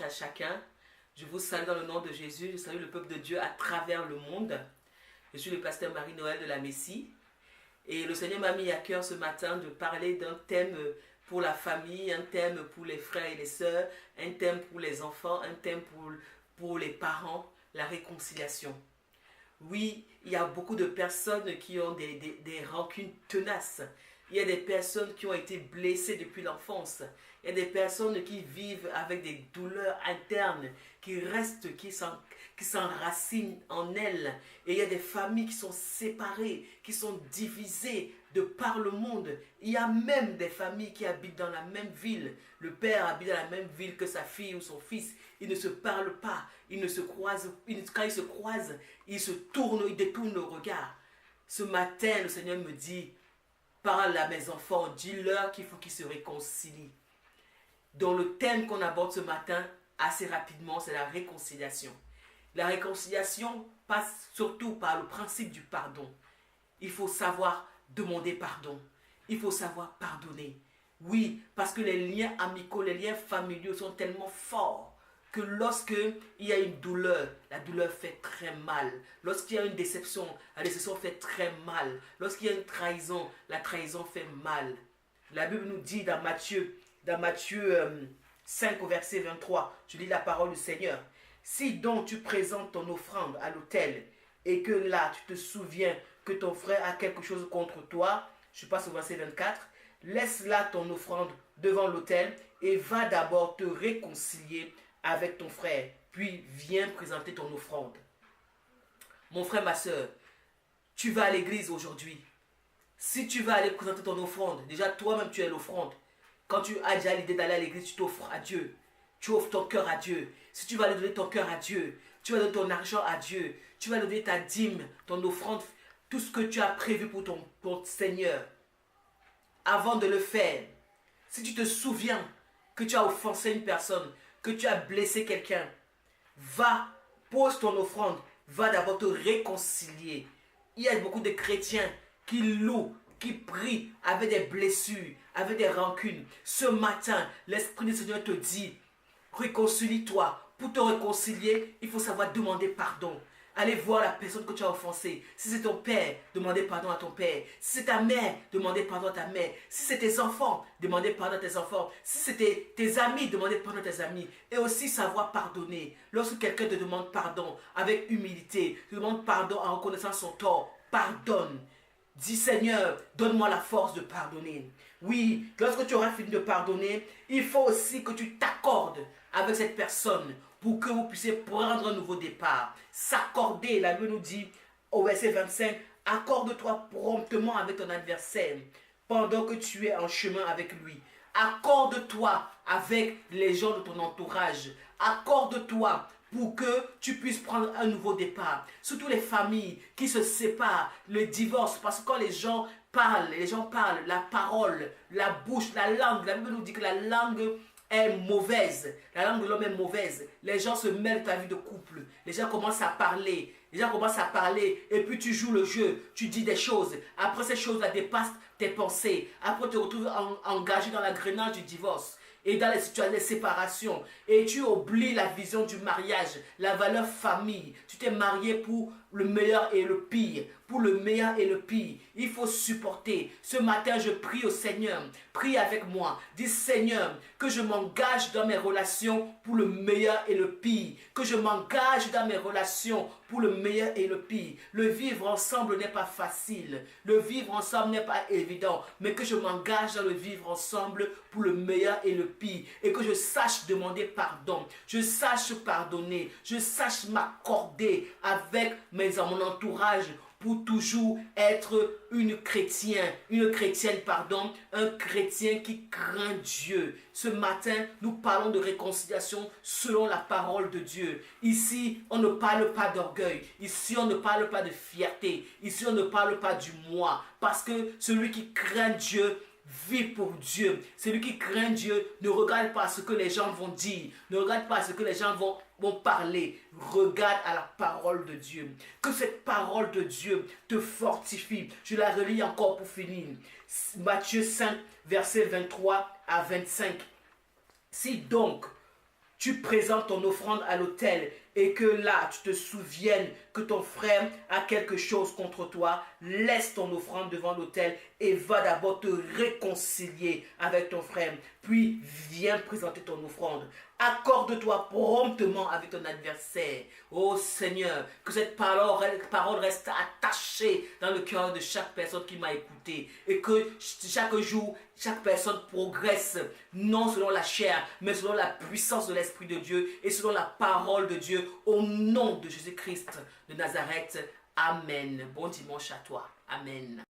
À chacun. Je vous salue dans le nom de Jésus. Je salue le peuple de Dieu à travers le monde. Je suis le pasteur Marie-Noël de la Messie. Et le Seigneur m'a mis à cœur ce matin de parler d'un thème pour la famille, un thème pour les frères et les sœurs, un thème pour les enfants, un thème pour les parents, la réconciliation. Oui, il y a beaucoup de personnes qui ont des rancunes tenaces. Il y a des personnes qui ont été blessées depuis l'enfance. Il y a des personnes qui vivent avec des douleurs internes, qui restent, qui s'enracinent en elles. Et il y a des familles qui sont séparées, qui sont divisées de par le monde. Il y a même des familles qui habitent dans la même ville. Le père habite dans la même ville que sa fille ou son fils. Ils ne se parlent pas, ils ne se croisent. Quand ils se croisent, ils se tournent, ils détournent le regard. Ce matin, le Seigneur me dit, parle à mes enfants, dis-leur qu'il faut qu'ils se réconcilient. Donc le thème qu'on aborde ce matin, assez rapidement, c'est la réconciliation. La réconciliation passe surtout par le principe du pardon. Il faut savoir demander pardon. Il faut savoir pardonner. Oui, parce que les liens amicaux, les liens familiaux sont tellement forts que lorsqu'il y a une douleur, la douleur fait très mal. Lorsqu'il y a une déception, la déception fait très mal. Lorsqu'il y a une trahison, la trahison fait mal. La Bible nous dit dans Matthieu 5 au verset 23, je lis la parole du Seigneur. Si donc tu présentes ton offrande à l'autel et que là tu te souviens que ton frère a quelque chose contre toi, je passe au verset 24, laisse là ton offrande devant l'autel et va d'abord te réconcilier avec ton frère, puis viens présenter ton offrande. Mon frère, ma soeur, tu vas à l'église aujourd'hui. Si tu vas aller présenter ton offrande, déjà toi-même tu es l'offrande. Quand tu as déjà l'idée d'aller à l'église, tu t'offres à Dieu. Tu offres ton cœur à Dieu. Si tu vas aller donner ton cœur à Dieu, tu vas donner ton argent à Dieu, tu vas donner ta dîme, ton offrande, tout ce que tu as prévu pour ton Seigneur. Avant de le faire, si tu te souviens que tu as offensé une personne, que tu as blessé quelqu'un, va, pose ton offrande, va d'abord te réconcilier. Il y a beaucoup de chrétiens qui louent, qui prient avec des blessures, avec des rancunes. Ce matin, l'Esprit du Seigneur te dit, réconcilie-toi. Pour te réconcilier, il faut savoir demander pardon. Allez voir la personne que tu as offensée. Si c'est ton père, demandez pardon à ton père. Si c'est ta mère, demandez pardon à ta mère. Si c'est tes enfants, demandez pardon à tes enfants. Si c'est tes amis, demandez pardon à tes amis. Et aussi savoir pardonner. Lorsque quelqu'un te demande pardon avec humilité, te demande pardon en reconnaissant son tort, pardonne. Dis Seigneur, donne-moi la force de pardonner. Oui, lorsque tu auras fini de pardonner, il faut aussi que tu t'accordes avec cette personne pour que vous puissiez prendre un nouveau départ. S'accorder, la Bible nous dit au verset 25, accorde-toi promptement avec ton adversaire pendant que tu es en chemin avec lui. Accorde-toi avec les gens de ton entourage. Accorde-toi pour que tu puisses prendre un nouveau départ. Surtout les familles qui se séparent, le divorce, parce que quand les gens parlent, la parole, la bouche, la langue, la Bible nous dit que la langue est mauvaise, la langue de l'homme est mauvaise. Les gens se mêlent de ta vie de couple, les gens commencent à parler, et puis tu joues le jeu, tu dis des choses, après ces choses-là dépassent tes pensées, après tu te retrouves engagé dans l'engrenage du divorce et dans les situations de séparation, et tu oublies la vision du mariage, la valeur famille. Tu t'es marié pour le meilleur et le pire, pour le meilleur et le pire. Il faut supporter. Ce matin, je prie au Seigneur, prie avec moi. Dis Seigneur, que je m'engage dans mes relations pour le meilleur et le pire, que je m'engage dans mes relations pour le meilleur et le pire. Le vivre ensemble n'est pas facile, le vivre ensemble n'est pas évident, mais que je m'engage dans le vivre ensemble pour le meilleur et le pire, et que je sache demander pardon, je sache pardonner, je sache m'accorder avec mon entourage pour toujours être une chrétienne, un chrétien qui craint Dieu. Ce matin, nous parlons de réconciliation selon la parole de Dieu. Ici, on ne parle pas d'orgueil. Ici, on ne parle pas de fierté. Ici, on ne parle pas du moi. Parce que celui qui craint Dieu vit pour Dieu. Celui qui craint Dieu ne regarde pas ce que les gens vont dire, ne regarde pas ce que les gens vont parler. Regarde à la parole de Dieu. Que cette parole de Dieu te fortifie. Je la relis encore pour finir. Matthieu 5, verset 23 à 25. Si donc tu présentes ton offrande à l'autel et que là, tu te souviennes que ton frère a quelque chose contre toi, laisse ton offrande devant l'autel et va d'abord te réconcilier avec ton frère. Puis, viens présenter ton offrande. Accorde-toi promptement avec ton adversaire. Oh Seigneur, que cette parole reste attachée dans le cœur de chaque personne qui m'a écouté. Et que chaque jour, chaque personne progresse, non selon la chair, mais selon la puissance de l'Esprit de Dieu et selon la parole de Dieu, au nom de Jésus-Christ de Nazareth. Amen. Bon dimanche à toi. Amen.